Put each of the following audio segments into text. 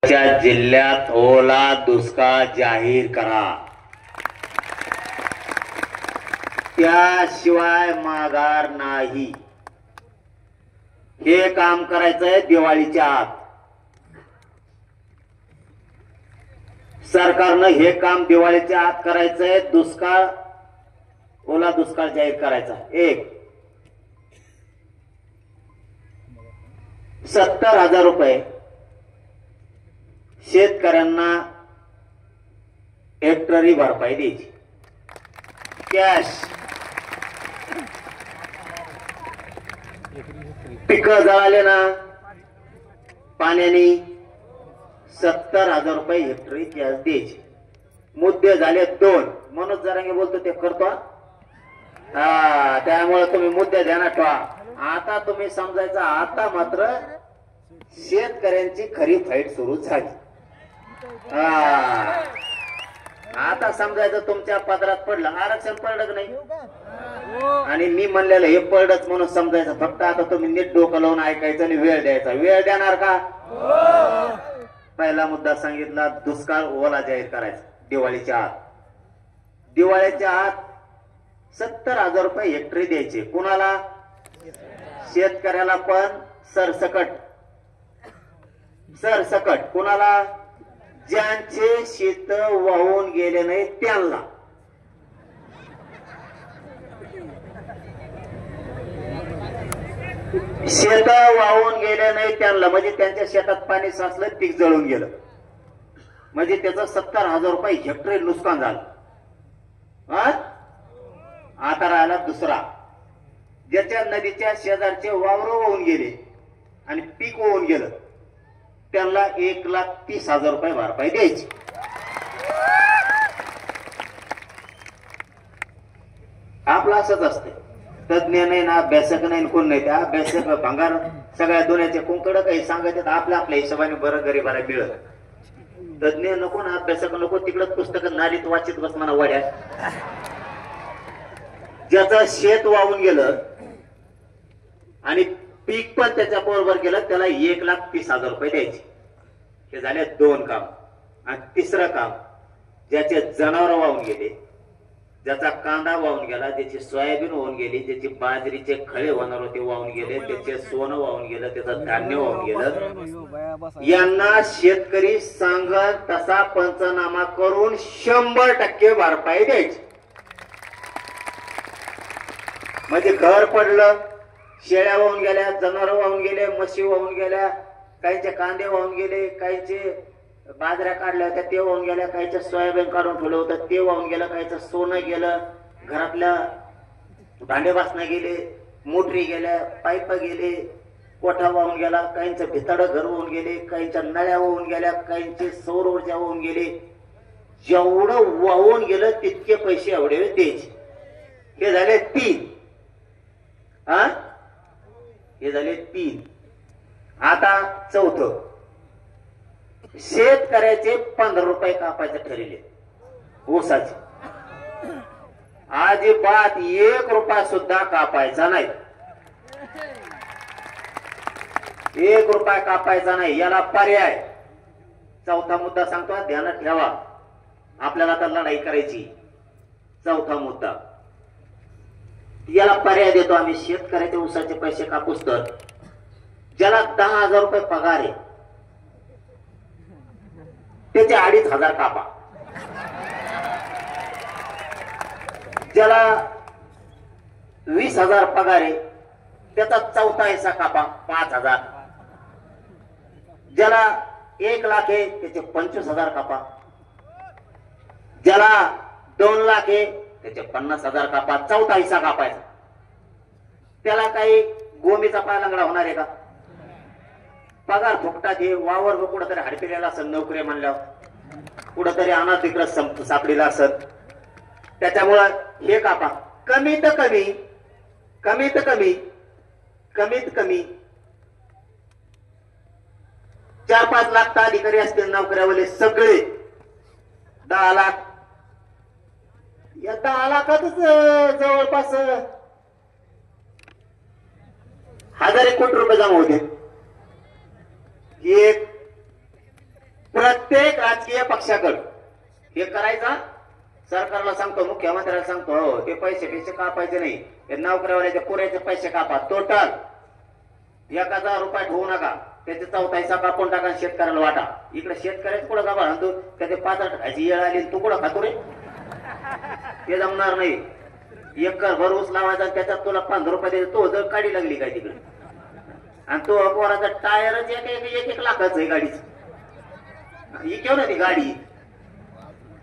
जिल्ह्यात ओला दुष्काळ जाहीर करा, त्याशिवाय माघार नाही. हे काम करायचंय दिवाळीच्या आत. सरकारनं हे काम दिवाळीच्या आत करायचंय. दुष्काळ, ओला दुष्काळ जाहीर करायचा. 70,000 रुपये शेतकऱ्यांना हेक्टरी भरपाई द्यायची कॅश. पिकं जळाले ना पाण्याने, 70,000 रुपये हेक्टरी कॅश द्यायची. मुद्दे झाले 2. मनोज जरांगे बोलतो ते करतो. त्यामुळे तुम्ही मुद्दे ध्यानात ठेवा. आता तुम्ही समजायचं, आता मात्र शेतकऱ्यांची खरी फाईट सुरू झाली. आता समजायचं तुमच्या पदरात पडलं, आरक्षण पडलं नाही. आणि मी म्हणलेलं हे पडलंच म्हणून समजायचं. फक्त आता तुम्ही नीट डोकं लावून ऐकायचं आणि वेळ द्यायचा. वेळ देणार का? पहिला मुद्दा सांगितला, दुष्काळ ओला जाहीर करायचा दिवाळीच्या आत. दिवाळीच्या आत 70,000 रुपये हेक्टरी द्यायचे. कुणाला? शेतकऱ्याला, पण सरसकट. सरसकट कुणाला? ज्यांचे शेत वाहून गेले नाही त्यांना. शेत वाहून गेले नाही त्यांना म्हणजे त्यांच्या शेतात पाणी साचलं, पीक जळून गेलं, म्हणजे त्याचं 70,000 रुपये हेक्टरी नुकसान झालं. आता राहिला दुसरा, ज्याच्या नदीच्या शेजारचे वावर वाहून गेले आणि पीक वाहून गेलं, त्यांना 1,30,000 रुपये भरपाई द्यायची. आपलं असंच असते. तज्ञ नाही ना, अभ्यासक नाही, कोण नाही. त्या अभ्यासक भंगार सगळ्या दोन्याचे कुंकड काही सांगायचे, आपल्या आपल्या हिशोबाने बरं गरीबाला मिळत. तज्ञ नको ना, अभ्यासक नको, तिकडं पुस्तक नालीत वाचित बस म्हणा वड्या. ज्याचं शेत वाहून गेलं आणि पीक पण त्याच्या बरोबर गेलं, त्याला 1,30,000 रुपये द्यायचे. हे झाले 2 काम. आणि तिसरं काम, ज्याचे जनावर वाहून गेले, ज्याचा कांदा वाहून गेला, ज्याची सोयाबीन वाहून गेली, ज्याची बाजरीचे खळे होणार होते वाहून गेले, त्याचे सोनं वाहून गेलं, त्याचं धान्य वाहून गेलं, यांना शेतकरी सांगल तसा पंचनामा करून 100% भरपाई द्यायची. म्हणजे घर पडलं, शेळ्या वाहून गेल्या, जनावर वाहून गेले, म्हशी वाहून गेल्या, काहींचे कांदे वाहून गेले, काहींचे बाजऱ्या काढल्या होत्या ते वाहून गेल्या, काहींचे सोयाबीन काढून ठेवलं होतं ते वाहून गेलं, काहींचं सोनं गेलं, घरातल्या भांडे बासणं गेले, मोटरी गेल्या, पाईप गेले, कोठा वाहून गेला, काहींचं भिताड घर वाहून गेले, काहींच्या नळ्या वाहून गेल्या, काहींचे सौर ऊर्जा वाहून गेले. जेवढं वाहून गेलं तितके पैसे एवढे द्यायचे. हे झाले 3. हे झाले 3. आता चौथं, शेतकऱ्याचे 15 रुपये कापायचे ठरले ऊसाचे. अजिबात 1 रुपया सुद्धा कापायचा नाही. 1 रुपया कापायचा नाही. याला पर्याय. चौथा मुद्दा सांगतो, ध्यानात ठेवा. आपल्याला तर लढाई करायची. चौथा मुद्दा, याला पर्याय देतो आम्ही. शेतकऱ्याचे ऊसाचे पैसे कापूस तर ज्याला 10,000 रुपये पगार आहे त्याचे 2,500 कापा. ज्याला 20,000 पगार आहे त्याचा चौथा हिस्सा कापा, 5,000. ज्याला 1 लाख आहे त्याचे 25,000 कापा. ज्याला 2 लाख आहे त्याचे 50,000 कापा. चौथा हिस्सा कापायचा. त्याला काही गोमीचा पाय लंगडा होणार आहे का? पगार फुकटात हे वावर कुठंतरी हडपिलेला असत, नोकरी म्हणल्यावर कुठंतरी अनाथ तिकडं सापडीला असत. त्याच्यामुळं हे कापा. कमीत कमी 4-5 लाख अधिकारी असतील नोकऱ्यावाले सगळे. 10 लाख. या 10 लाखातच जवळपास 1,000 कोटी रुपये जमा होते. एक प्रत्येक राजकीय पक्षाकडे हे करायचा. सरकारला सांगतो, मुख्यमंत्र्याला सांगतो, हो ते पैसे कापायचे नाही, हे नोकरीवाल्याचे पुरेचे पैसे कापा. टोटल 1000 रुपये ठेवू नका, त्याचे 4था हिस्सा कापून टाका, शेतकऱ्याला वाटा. इकडे शेतकऱ्याच कुठं का बांधतो, त्याचे 5 खायची येळ आली, तू कुठं खातो रे? ते जमणार नाही. एकर भर ऊस लावायचा, त्याच्यात तुला 15 रुपये द्यायचे, तो जर गाडी लागली काय तिकडे, आणि तो अपवाराचा टायरच एक लाखाच आहे गाडीच. ही केव ना ती गाडी.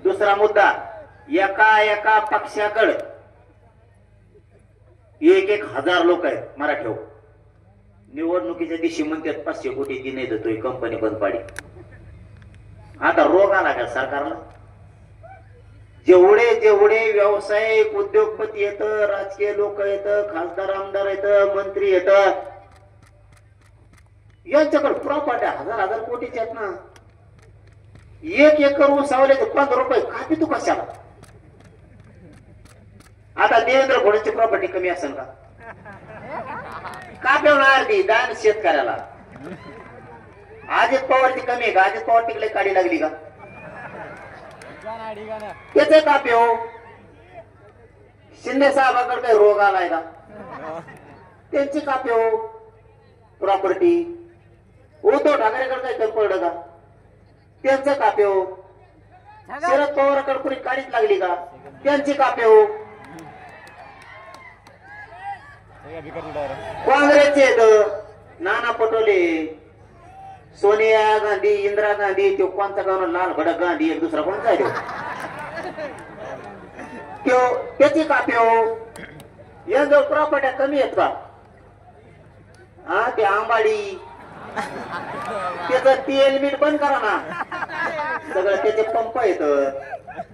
दुसरा मुद्दा, एका पक्षाकडे 1000 लोक आहेत मराठ्यावर. निवडणुकीच्या दिवशी म्हणतात 500 कोटी ती नाही देतोय, कंपनी बंद पाडी. आता रोग आला का सरकारला? जेवढे व्यावसायिक उद्योगपती येत, राजकीय लोक येत, खासदार आमदार येत, मंत्री येत, यांच्याकडे प्रॉपर्टी 1000 कोटीच्या आहेत ना. 1 एकर ऊस लावल्याचे 15 रुपये कापी तू कशाला? आता देवेंद्र फडणवीसची प्रॉपर्टी कमी असेल का? का पेवणार ती दान शेतकऱ्याला? अजित पवारची कमी आहे का? अजित पवार तिकडे काढी लागली का? त्याचे का पेव? शिंदे साहेबांकडे काही रोग आलाय का? त्यांची का पेव प्रॉपर्टी? उद्धव ठाकरेकडे काही कमी पडलं का? त्यांचं का पेव? शरद पवारकडे कुणी काढीच लागली का? त्यांची का पेव? काँग्रेसचे नाना पटोले, सोनिया गांधी, इंदिरा गांधी, तो कोणता गाव लाल भडक गांधी, एक दुसरा कोणता आहे तो? त्याची कापी हो. या जर प्रॉपर्ट्या कमी आहेत का? हा ते आंबाडी, त्याचं तेल मीठ बंद करा ना. सगळं त्याचे पंप येत.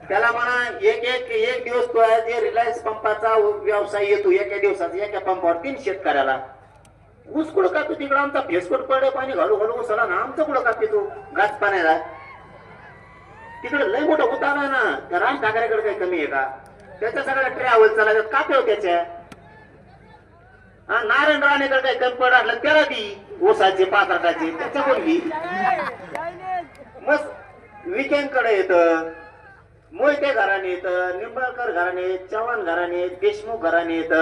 त्याला म्हणा एक दिवस तो आहे रिलायन्स पंपाचा व्यवसाय येतो, एका दिवसाचा एका पंपावर 3 शेतकऱ्याला. ऊस कुठं कापतो तिकडं? आमचा फेसकोट पडे पाणी घालू उसाला ना, आमचं कुठं कापतो तू गाच पाण्याला? तिकडे लय मोठं होता ना. त्या राज ठाकरेकडे काही कमी आहे का? त्याच्या सगळ्या ट्रॅव्हल चालायचं कापे त्याच्या. नारायण राणेकडे काही कमी पडलं त्याला ती ऊसाची 5 त्याच्या बोलली. मग विकेंडकडे येत, मोहिते घराणे येत, निंबाळकर घराणे, चव्हाण घराणे, देशमुख घराणे येत.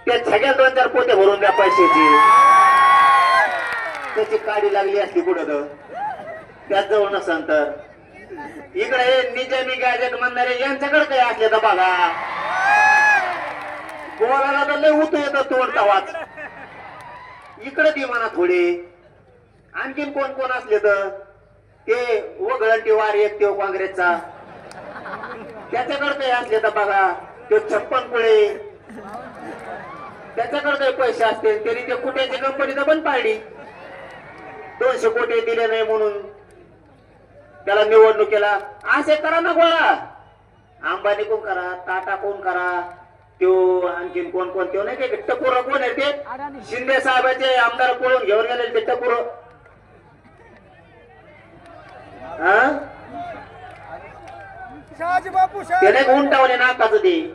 त्या सगळ्या 2-4 पोते भरून द्या पैशाची. त्याची काडी लागली असती कुठं त्याच जवळ नसन तर. इकडे निजामी गॅजेट म्हणणारे यांच्याकडे काही असले तर बघा. बोलायला तर लय उतू येतं तोडता वाच. इकडे ती म्हणा थोडे. आणखीन कोण कोण असले तर ते वगळंटी वार एक तो काँग्रेसचा, त्याच्याकडे काही असले तर बघा. तो 56 पुळे, त्याच्याकडे काही पैसे असते, तरी ते कुठेची कंपनी तर बंद पाडली. 200 कोटी दिले नाही म्हणून त्याला निवडणुकीला. असे करा ना गोळा. अंबानी कोण करा, टाटा कोण करा, तो आणखीन कोण कोण तो नाही ते टकोर कोण आहे ते शिंदे साहेबाचे आमदार पळून घेऊन गेले ते टकोर. त्याने उंटावले नाकाचं ते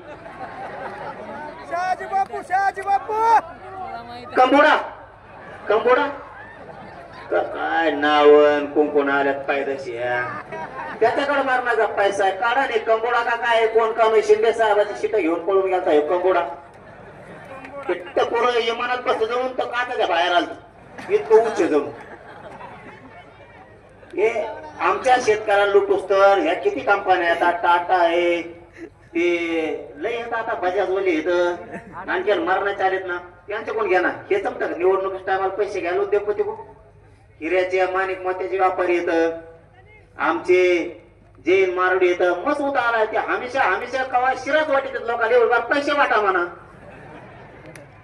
कंबोडा काय नावन कोण आल्यात पायदशी. त्याच्याकडे मारण्याचा पैसा आहे. काढा नाही कंबोडा का काय कोण काम शिंदे साहेबाची शिट घेऊन पळून गेला हे कंबोडा. टकोर इमानात बस जाऊन तर काचाच्या बाहेर आलं इतकं उच्च जाऊन. हे आमच्या शेतकऱ्याला लुटूस तर ह्या किती कंपन्या येतात. टाटा आहे ते लय येत, आता बजाज वाले येत, आणखी मरणाचे आलेत ना. यांचे कोण घ्या ना. हे जमतं निवडणुकीच्या टायमाला पैसे घ्यायला उद्योगपती कोण? हिऱ्याचे माणिक मोत्याचे व्यापारी येत, आमचे जैन मारडी येत. मस्त होता आला ते हमेशा कवा शिराच वाटत लोकांना पैसे वाटा म्हणा.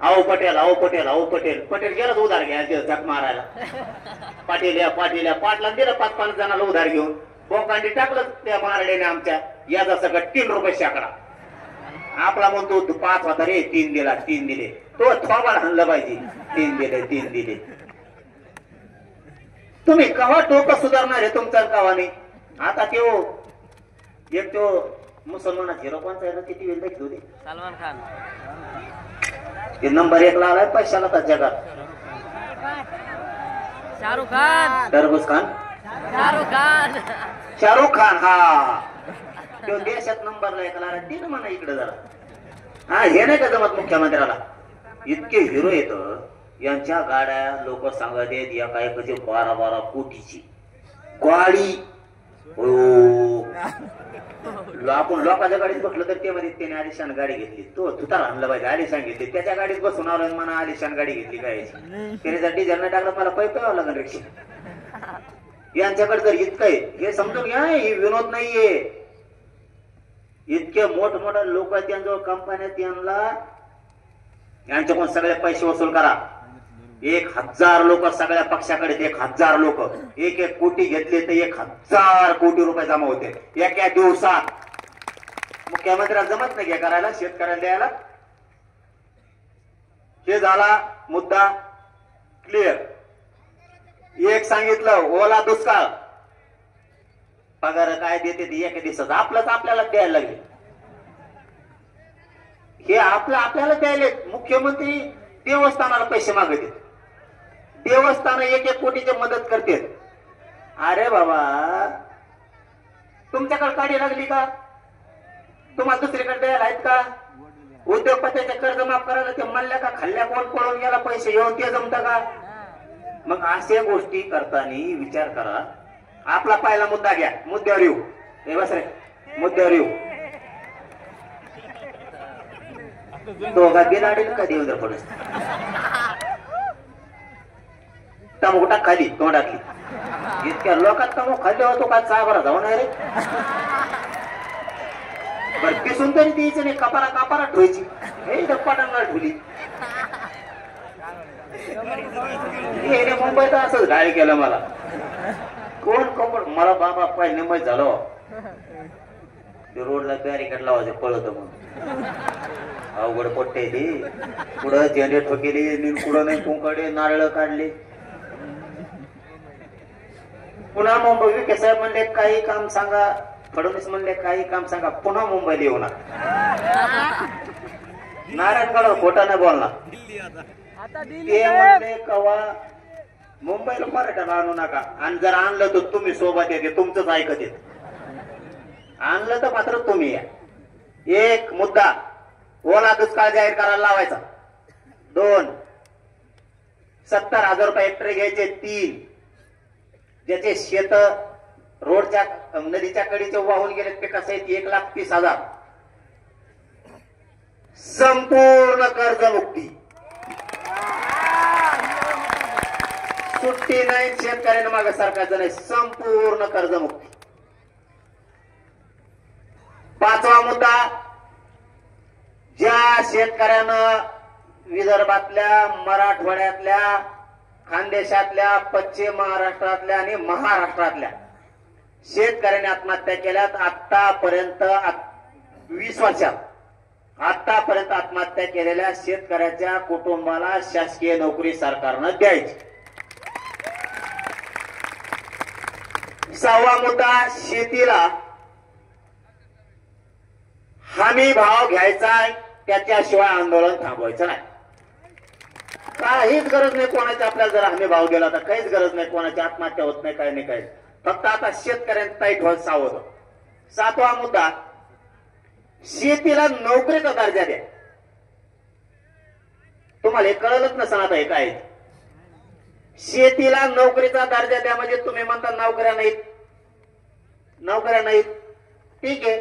आओ पटेल गेलाच उधार घ्या झक मारायला. पाटील पाटला दिलं 5-5 जणांना उधार घेऊन बोकांडी टाकलं त्या मारड्याने आमच्या. याचा सगळं 3 रुपये शेकडा. आपला म्हणतो 5 होता रे, 3 दिला, 3 दिले. तो थोबाड हाणलं पाहिजे. 3 दिले. तुम्ही कवा डोकं सुधारणार आहे तुमचा कवा नाही. आता तो मुसलमानात हिरो कोणचा आहे किती वेळ दाखवतो ते सलमान खान. ते नंबर 1 ला आलाय पैशाला तर जगात. शाहरुख खान. टरबूज खान. शाहरुख खान. शाहरुख खान. हा तो देशात नंबरला एकला तीन म्हणा इकडे जरा. हा हे नाही का जमत मुख्यमंत्र्याला. इतके हिरो येत यांच्या गाड्या लोक सांगत आहेत या काय कधी 12-12 कोटीची गाडी. आपण लोकांच्या गाडीत बसलो तर ते मध्ये त्याने आलिशान गाडी घेतली. तो तुतार आणला पाहिजे आलिशान घेतली. त्याच्या गाडीत बसून आलो म्हणा आलिशान गाडी घेतली काय त्याने जर डिझेल नाही टाकलं मला पैसे प्यावं लागेल रिक्षा. यांच्याकडे जर इतकं आहे हे समजून घ्या. ही विनोद नाहीये. इतके मोठमोठे लोक त्यांजवळ कंपन्या त्यांना यांच्याकडून सगळे पैसे वसूल करा. 1000 लोक सगळ्या पक्षाकडे 1000 लोक 1-1 कोटी घेतले तर 1000 कोटी रुपये जमा होते एका दिवसात. मुख्यमंत्र्याला जमत नाही करायला शेतकऱ्याला द्यायला. हे झाला मुद्दा क्लिअर. एक सांगितलं ओला दुष्काळ पगार काय देते ते एका दिवसात आपलंच आपल्याला द्यायला लागले. हे आपल्याला द्यायले. मुख्यमंत्री देवस्थानाला पैसे मागते. देवस्थान 1-1 कोटीची मदत करते. अरे बाबा तुमच्याकडे काढी लागली का? तुम्हाला दुसरीकडे द्यायला आहेत का? उद्योगपतीचे कर्ज माफ करायला ते म्हणल्या का खाल्ल्या कोण पळून गेला पैसे घेऊन ते जमत का? मग अशा गोष्टी करताना विचार करा. आपला पहिला मुद्दा घ्या. मुद्द्यावर येऊ. हे बस रे मुद्द्यावर येऊ. दोघा बिलाडील का देवेंद्र फडणवीस तमुटा खाली तोंडातली. इतक्या लोकात तमो खाल्ले होतो का चाबरा जाऊन रे. बर पिसून तरी द्यायचं नाही. कपारा ठेवायची. हे पटांना ठेवली. मुंबईत असंच गाडी केलं मला. कोण कपड मला बाबा पाय निमय झालो. ते रोडला बॅरिकेड लावायचं पळत म्हणून अवघड पट्टे ते. पुढं जनरेटर केली पुढं नाही कुंकडे नारळ काढले. पुन्हा मुंबई विखे साहेब म्हणले काही काम सांगा. फडणवीस म्हणले काही काम सांगा. पुन्हा मुंबईला येऊ नका. नारायणगड खोटा नाही बोलणार. ते म्हणले कवा मुंबईला पर्यटन आणू नका. आणि जर आणलं तर तुम्ही सोबत येते तुमचंच ऐकत येत. आणलं तर मात्र तुम्ही या. एक मुद्दा ओला दुष्काळ जाहीर करायला लावायचा. 2 70,000 रुपये हेक्टर घ्यायचे. 3 ज्याचे शेत रोडच्या नदीच्या कडीचे वाहून गेले ते कसं आहे 1,30,000 संपूर्ण कर्जमुक्ती. सुट्टी नाही शेतकऱ्यांना मागे सरकारचं नाही. संपूर्ण कर्जमुक्ती. 5वा मुद्दा ज्या शेतकऱ्यानं विदर्भातल्या मराठवाड्यातल्या खानदेशातल्या पश्चिम महाराष्ट्रातल्या आणि महाराष्ट्रातल्या शेतकऱ्यांनी आत्महत्या केल्यात. आतापर्यंत 20 वर्षात आतापर्यंत आत्महत्या केलेल्या शेतकऱ्याच्या कुटुंबाला शासकीय नोकरी सरकारनं द्यायची. 6वा मुद्दा शेतीला हमी भाव घ्यायचा. त्याच्याशिवाय आंदोलन थांबवायचं नाही. काहीच गरज नाही कोणाची. आपल्याला जर हमी भाव दिला तर काहीच गरज नाही कोणाची आत्महत्या होत नाही. काही नाही काही. फक्त आता शेतकऱ्यांना ताईट व्हायचं सावध. 7वा मुद्दा शेतीला नोकरीचा दर्जा द्या. तुम्हाला हे कळलंच नसं आता हे काय. शेतीला नोकरीचा दर्जा द्या म्हणजे तुम्ही म्हणता नोकऱ्या नाहीत. नोकऱ्या नाहीत ठीक आहे.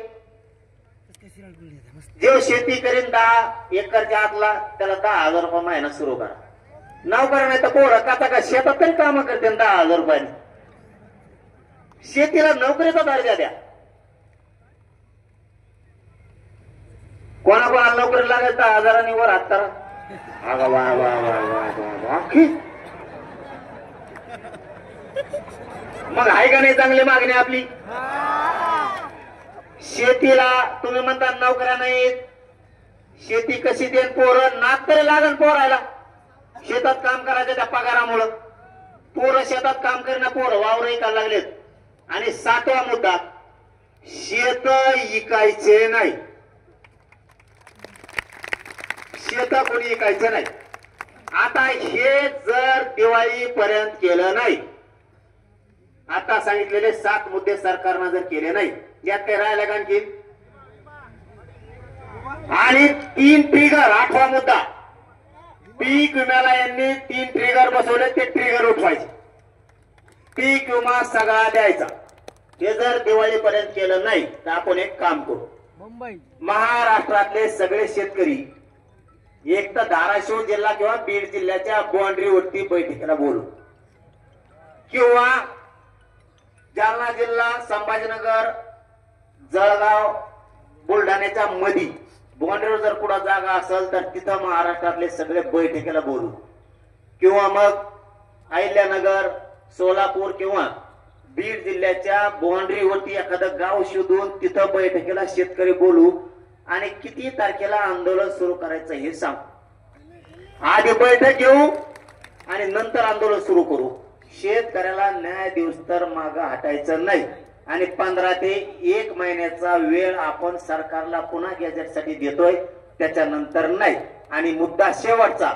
जो शेती करीन 10 एकरच्या आतला त्याला 10,000 रुपये महिना सुरू करा. नोकऱ्या नाही तर पोरं काता का शेतात तरी काम करते 10,000 रुपयाने. शेतीला नोकरीचा दर्जा द्या. कोणाकोणाला नोकरी लागेल 10,000 वर हात करा. वा वा वा वा वा. मग आहे का नाही चांगली मागणी आपली. शेतीला तुम्ही म्हणता नोकऱ्या नाहीत. शेती कशी देईन पोरं नाक तरी लागन पोरायला. शेतात काम करायचं त्या पगारामुळं. पोरं शेतात काम करणं पोरं वावर ऐकायला लागलेत. आणि 7वा मुद्दा शेत इकायचे नाही. शेत कोणी इकायचे नाही. आता हे जर दिवाळीपर्यंत केलं नाही, आता सांगितलेले 7 मुद्दे सरकारनं जर केले नाही, यात काही राहिलं का आणखी? आणि 3 ट्रिगर, 8वा मुद्दा, पीक विम्याला यांनी 3 ट्रिगर बसवले, ते ट्रिगर उठवायचे, पीक विमा सगळा द्यायचा. हे जर दिवाळीपर्यंत केलं नाही तर आपण एक काम करू, महाराष्ट्रातले सगळे शेतकरी एक तर धाराशिव जिल्हा किंवा बीड जिल्ह्याच्या बाउंड्रीवरती बैठकीला बोलू, किंवा जालना जिल्हा, संभाजीनगर, जळगाव, बुलढाण्याच्या मधी बाउंड्रीवर जर कुठं जागा असेल तर तिथं महाराष्ट्रातले सगळे बैठकीला बोलू, किंवा मग अहिल्यानगर, सोलापूर किंवा बीड जिल्ह्याच्या बाउंड्रीवरती एखादं गाव शोधून तिथं बैठकीला शेतकरी बोलू आणि किती तारखेला आंदोलन सुरू करायचं हे सांग. आधी बैठक घेऊ आणि नंतर आंदोलन सुरू करू. शेतकऱ्याला न्याय दिवस तर मागं हटायचं नाही आणि 15 ते 1 महिन्याचा वेळ आपण सरकारला पुन्हा गॅजेटसाठी देतोय, त्याच्यानंतर नाही. आणि मुद्दा शेवटचा,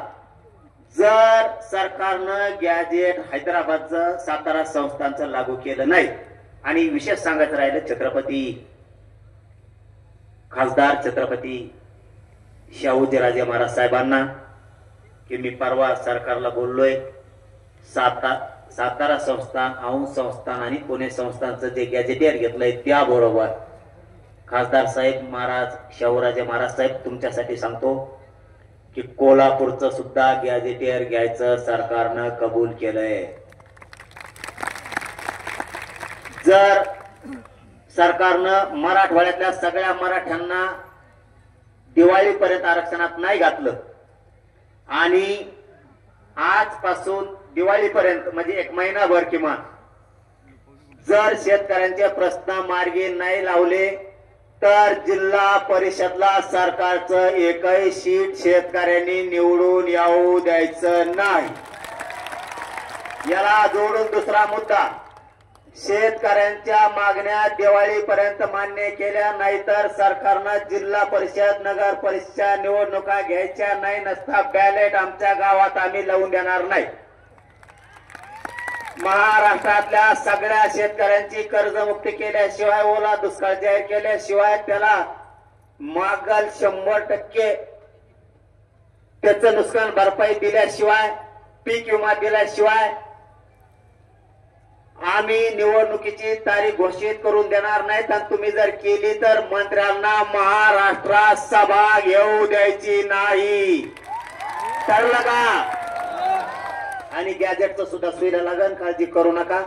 जर सरकारनं गॅजेट हैदराबादचं, सातारा संस्थांचं लागू केलं नाही, आणि विशेष सांगायचं राहिलं छत्रपती खासदार छत्रपती शाहूजीराजे महाराज साहेबांना, की मी परवा सरकारला बोललोय, सातारा संस्थान, औंध संस्थान आणि पुणे संस्थानचं जे गॅजेटियर घेतलंय त्याबरोबर खासदार साहेब महाराज, शाहूराजे महाराज साहेब, तुमच्यासाठी सांगतो की कोल्हापूरचं सुद्धा गॅजेटियर घ्यायचं सरकारनं कबूल केलंय. जर सरकारनं मराठवाड्यातल्या सगळ्या मराठ्यांना दिवाळीपर्यंत आरक्षणात नाही घातलं आणि आजपासून दिवाळीपर्यंत म्हणजे 1 महिनाभर किमान जर शेतकऱ्यांचे प्रश्न मार्गी नाही लावले तर जिल्हा परिषदला सरकारचं एकही सीट शेतकऱ्यांनी निवडून येऊ द्यायचं नाही. याला जोडून दुसरा मुद्दा, शेतकऱ्यांच्या मागण्या दिवाळीपर्यंत मान्य केल्या नाही तर सरकारनं जिल्हा परिषद, नगर परिषदच्या निवडणुका घ्यायच्या नाही, नसता बॅलेट आमच्या गावात आम्ही लावून देणार नाही. महाराष्ट्रातल्या सगळ्या शेतकऱ्यांची कर्जमुक्ती केल्याशिवाय, ओला दुष्काळ जाहीर केल्याशिवाय, त्याला मागल 100% त्याचं नुकसान भरपाई दिल्याशिवाय, पीक विमा दिल्याशिवाय आम्ही निवडणुकीची तारीख घोषित करून देणार नाहीत. आणि तुम्ही जर केली तर मंत्र्यांना महाराष्ट्रात सभा घेऊ द्यायची नाही. ठरलं का? आणि गॅजेटचं सुद्धा सुविधा लागल, काळजी करू नका,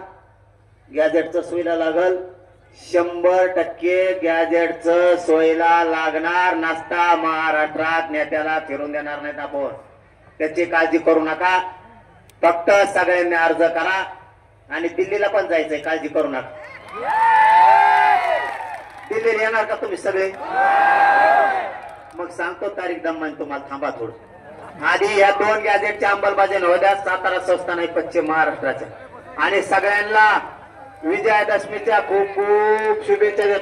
गॅजेटचं सुविधा लागल. 100% गॅजेटचं सोयीला लागणार नसता महाराष्ट्रात नेत्याला फिरून देणार नाहीत आपण, त्याची काळजी करू नका. फक्त सगळ्यांनी अर्ज करा आणि दिल्लीला पण जायचंय, काळजी करू नका. दिल्लीला येणार का तुम्ही सगळे? मग सांगतो तारीख दम्मान तुम्हाला, थांबा थोडं. आधी या 2 गॅजेटच्या अंमलबजावणी होऊ द्या, सातारा संस्थान आहे पश्चिम महाराष्ट्राच्या. आणि सगळ्यांना विजयादशमीच्या खूप खूप शुभेच्छा देतो.